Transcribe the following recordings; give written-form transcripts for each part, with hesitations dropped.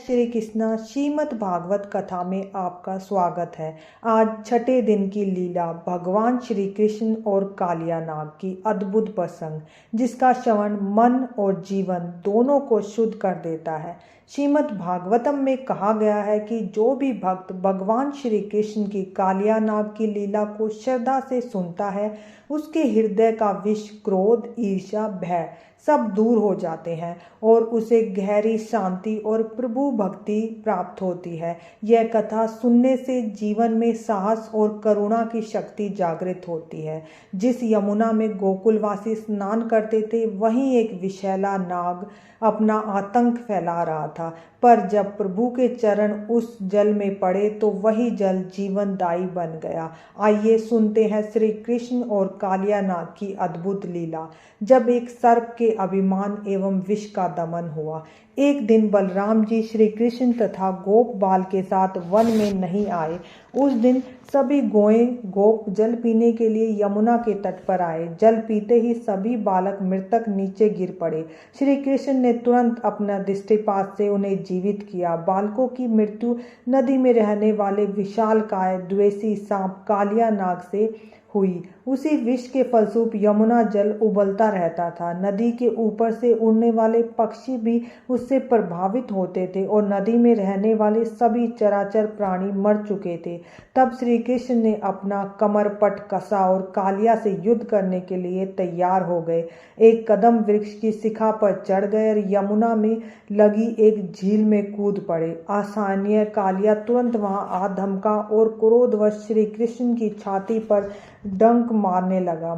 श्री कृष्णा श्रीमद् भागवत कथा में आपका स्वागत है। आज छठे दिन की लीला भगवान श्री कृष्ण और कालिया नाग की अद्भुत प्रसंग, जिसका श्रवण मन और जीवन दोनों को शुद्ध कर देता है। श्रीमद् भागवतम में कहा गया है कि जो भी भक्त भगवान श्री कृष्ण की कालिया नाग की लीला को श्रद्धा से सुनता है, उसके हृदय का विष, क्रोध, ईर्ष्या, भय सब दूर हो जाते हैं और उसे गहरी शांति और प्रभु भक्ति प्राप्त होती है। यह कथा सुनने से जीवन में साहस और करुणा की शक्ति जागृत होती है। जिस यमुना में गोकुलवासी स्नान करते थे, वहीं एक विषैला नाग अपना आतंक फैला रहा था, पर जब प्रभु के चरण उस जल में पड़े तो वही जल जीवनदायी बन गया। आइए सुनते हैं श्री कृष्ण और कालिया नाग की अद्भुत लीला। जब एक सर्प के अभिमान एवं विष का दमन हुआ। एक दिन बलराम जी श्री कृष्ण तथा गोप बाल के साथ वन में नहीं आए। उस दिन सभी गोप जल पीने के लिए यमुना के तट पर आए। जल पीते ही सभी बालक मृतक नीचे गिर पड़े। श्री कृष्ण ने तुरंत अपना दृष्टिपात से उन्हें जीवित किया। बालकों की मृत्यु नदी में रहने वाले विशालकाय द्वेषी सांप कालिया नाग से हुई। उसी विष के फलस्वरूप यमुना जल उबलता रहता था। नदी के ऊपर से उड़ने वाले पक्षी भी उससे प्रभावित होते थे और नदी में रहने वाले सभी चराचर प्राणी मर चुके थे। तब श्री कृष्ण ने अपना कमरपट कसा और कालिया से युद्ध करने के लिए तैयार हो गए। एक कदम वृक्ष की शिखा पर चढ़ गए और यमुना में लगी एक झील में कूद पड़े। असहाय कालिया तुरंत वहां आ धमका और क्रोधवश श्री कृष्ण की छाती पर डंक मारने लगा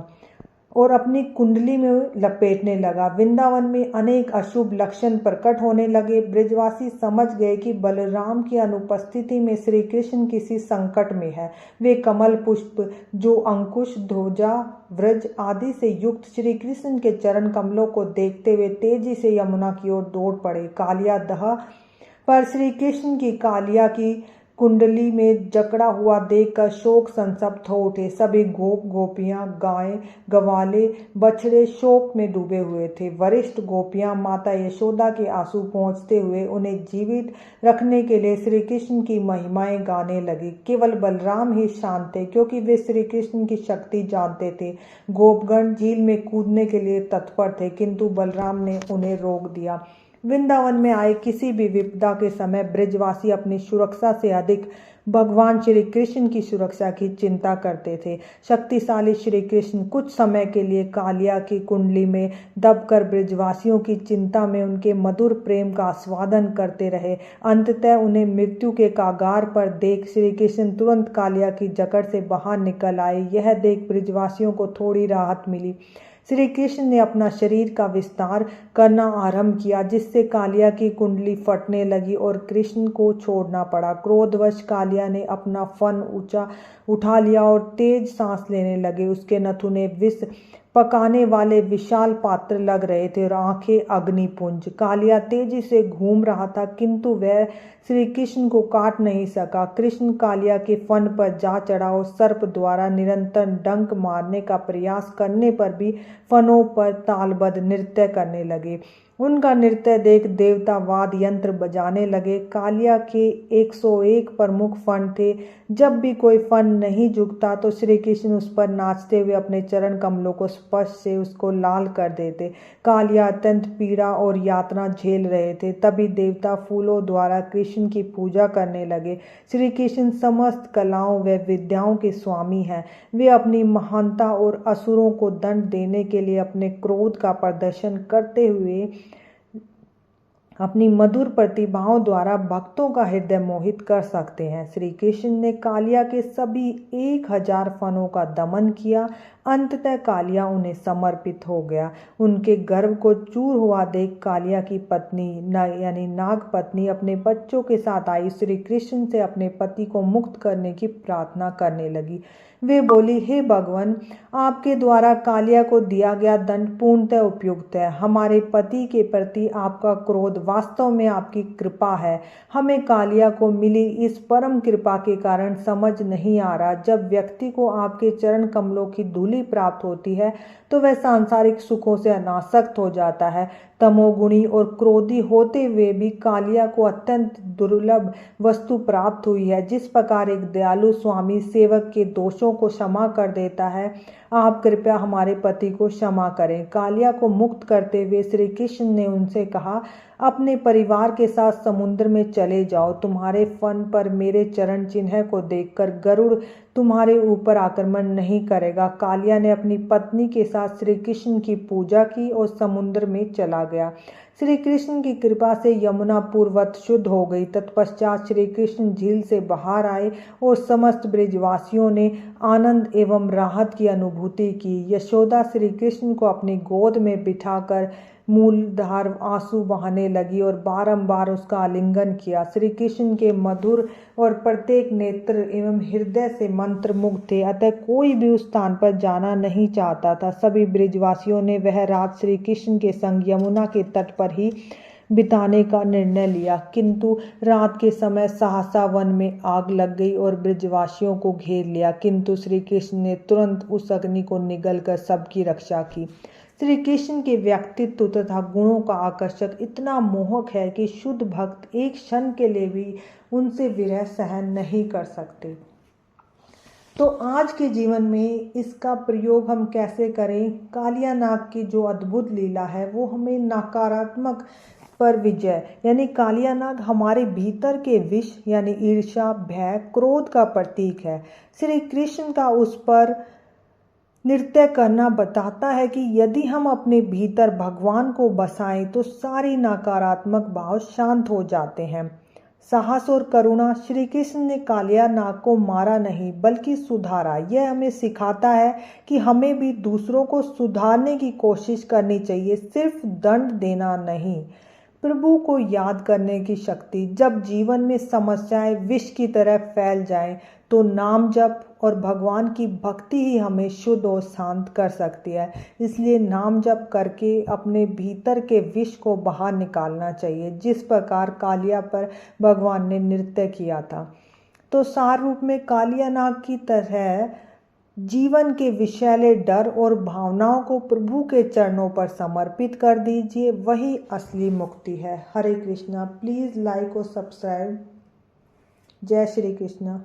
और अपनी कुंडली में लपेटने लगा। वृंदावन में अनेक अशुभ लक्षण प्रकट होने लगे। ब्रजवासी समझ गए कि बलराम की अनुपस्थिति में श्री कृष्ण किसी संकट में है। वे कमल पुष्प, जो अंकुश, ध्वजा, व्रज आदि से युक्त श्री कृष्ण के चरण कमलों को देखते हुए तेजी से यमुना की ओर दौड़ पड़े। कालिया दहा पर श्री कृष्ण की कालिया की कुंडली में जकड़ा हुआ देखकर शोक संतप्त हो उठे। सभी गोपियां, गायें, गवाले, बछड़े शोक में डूबे हुए थे। वरिष्ठ गोपियां माता यशोदा के आंसू पहुँचते हुए उन्हें जीवित रखने के लिए श्री कृष्ण की महिमाएं गाने लगी। केवल बलराम ही शांत थे, क्योंकि वे श्री कृष्ण की शक्ति जानते थे। गोपगण झील में कूदने के लिए तत्पर थे, किंतु बलराम ने उन्हें रोक दिया। वृंदावन में आए किसी भी विपदा के समय ब्रजवासी अपनी सुरक्षा से अधिक भगवान श्री कृष्ण की सुरक्षा की चिंता करते थे। शक्तिशाली श्री कृष्ण कुछ समय के लिए कालिया की कुंडली में दबकर ब्रजवासियों की चिंता में उनके मधुर प्रेम का आस्वादन करते रहे। अंततः उन्हें मृत्यु के कागार पर देख श्री कृष्ण तुरंत कालिया की जकड़ से बाहर निकल आए। यह देख ब्रजवासियों को थोड़ी राहत मिली। श्री कृष्ण ने अपना शरीर का विस्तार करना आरंभ किया, जिससे कालिया की कुंडली फटने लगी और कृष्ण को छोड़ना पड़ा। क्रोधवश कालिया ने अपना फन उठा लिया और तेज सांस लेने लगे। उसके नथुने विष पकाने वाले विशाल पात्र लग रहे थे और आंखें अग्निपुंज। कालिया तेजी से घूम रहा था, किंतु वह श्री कृष्ण को काट नहीं सका। कृष्ण कालिया के फन पर जा चढ़ा और सर्प द्वारा निरंतर डंक मारने का प्रयास करने पर भी फनों पर तालबद्ध नृत्य करने लगे। उनका नृत्य देख देवता वाद यंत्र बजाने लगे। कालिया के 101 प्रमुख फन थे। जब भी कोई फन नहीं झुकता तो श्री कृष्ण उस पर नाचते हुए अपने चरण कमलों को स्पर्श से उसको लाल कर देते। कालिया अत्यंत पीड़ा और यातना झेल रहे थे। तभी देवता फूलों द्वारा कृष्ण की पूजा करने लगे। श्री कृष्ण समस्त कलाओं व विद्याओं के स्वामी हैं। वे अपनी महानता और असुरों को दंड देने के लिए अपने क्रोध का प्रदर्शन करते हुए अपनी मधुर प्रतिभाओं द्वारा भक्तों का हृदय मोहित कर सकते हैं। श्री कृष्ण ने कालिया के सभी 1000 फनों का दमन किया। अंततः कालिया उन्हें समर्पित हो गया। उनके गर्भ को चूर हुआ देख कालिया की पत्नी यानी नाग पत्नी अपने बच्चों के साथ आई। श्री कृष्ण से अपने पति को मुक्त करने की प्रार्थना करने लगी। वे बोली, हे भगवान, आपके द्वारा कालिया को दिया गया दंड पूर्णतः उपयुक्त है। हमारे पति के प्रति आपका क्रोध वास्तव में आपकी कृपा है। हमें कालिया को मिली इस परम कृपा के कारण समझ नहीं आ रहा। जब व्यक्ति को आपके चरण कमलों की धूलि मूली प्राप्त होती है तो वह सांसारिक सुखों से अनासक्त हो जाता है। तमोगुणी और क्रोधी होते हुए भी कालिया को अत्यंत दुर्लभ वस्तु प्राप्त हुई है। जिस प्रकार एक दयालु स्वामी सेवक के दोषों को क्षमा कर देता है, आप कृपया हमारे पति को क्षमा करें। कालिया को मुक्त करते हुए श्री कृष्ण ने उनसे कहा, अपने परिवार के साथ समुद्र में चले जाओ। तुम्हारे फन पर मेरे चरण चिन्ह को देखकर गरुड़ तुम्हारे ऊपर आक्रमण नहीं करेगा। कालिया ने अपनी पत्नी के साथ श्री कृष्ण की पूजा की और समुद्र में चला गया। श्री कृष्ण की कृपा से यमुना पूर्ववत शुद्ध हो गई। तत्पश्चात श्री कृष्ण झील से बाहर आए और समस्त ब्रजवासियों ने आनंद एवं राहत की अनुभूति की। यशोदा श्री कृष्ण को अपनी गोद में बिठाकर मूलधार आंसू बहाने लगी और बारंबार उसका आलिंगन किया। श्री कृष्ण के मधुर और प्रत्येक नेत्र एवं हृदय से मंत्रमुग्ध थे, अतः कोई भी उस स्थान पर जाना नहीं चाहता था। सभी ब्रजवासियों ने वह रात श्री कृष्ण के संग यमुना के तट पर ही बिताने का निर्णय लिया, किंतु रात के समय सहसा वन में आग लग गई और ब्रजवासियों को घेर लिया, किंतु श्री कृष्ण ने तुरंत उस अग्नि को निगलकर सबकी रक्षा की। श्री कृष्ण के व्यक्तित्व तथा गुणों का आकर्षक इतना मोहक है कि शुद्ध भक्त एक क्षण के लिए भी उनसे विरह सहन नहीं कर सकते। तो आज के जीवन में इसका प्रयोग हम कैसे करें? कालिया नाग की जो अद्भुत लीला है वो हमें नकारात्मक पर विजय, यानी कालिया नाग हमारे भीतर के विष यानी ईर्ष्या, भय, क्रोध का प्रतीक है। श्री कृष्ण का उस पर नृत्य करना बताता है कि यदि हम अपने भीतर भगवान को बसाएं तो सारी नकारात्मक भाव शांत हो जाते हैं। साहस और करुणा, श्री कृष्ण ने कालिया नाग को मारा नहीं बल्कि सुधारा। यह हमें सिखाता है कि हमें भी दूसरों को सुधारने की कोशिश करनी चाहिए, सिर्फ दंड देना नहीं। प्रभु को याद करने की शक्ति, जब जीवन में समस्याएं विष की तरह फैल जाएं तो नाम जप और भगवान की भक्ति ही हमें शुद्ध और शांत कर सकती है। इसलिए नाम जप करके अपने भीतर के विष को बाहर निकालना चाहिए, जिस प्रकार कालिया पर भगवान ने नृत्य किया था। तो सार रूप में कालिया नाग की तरह जीवन के विषैले डर और भावनाओं को प्रभु के चरणों पर समर्पित कर दीजिए, वही असली मुक्ति है। हरे कृष्णा। प्लीज़ लाइक और सब्सक्राइब। जय श्री कृष्ण।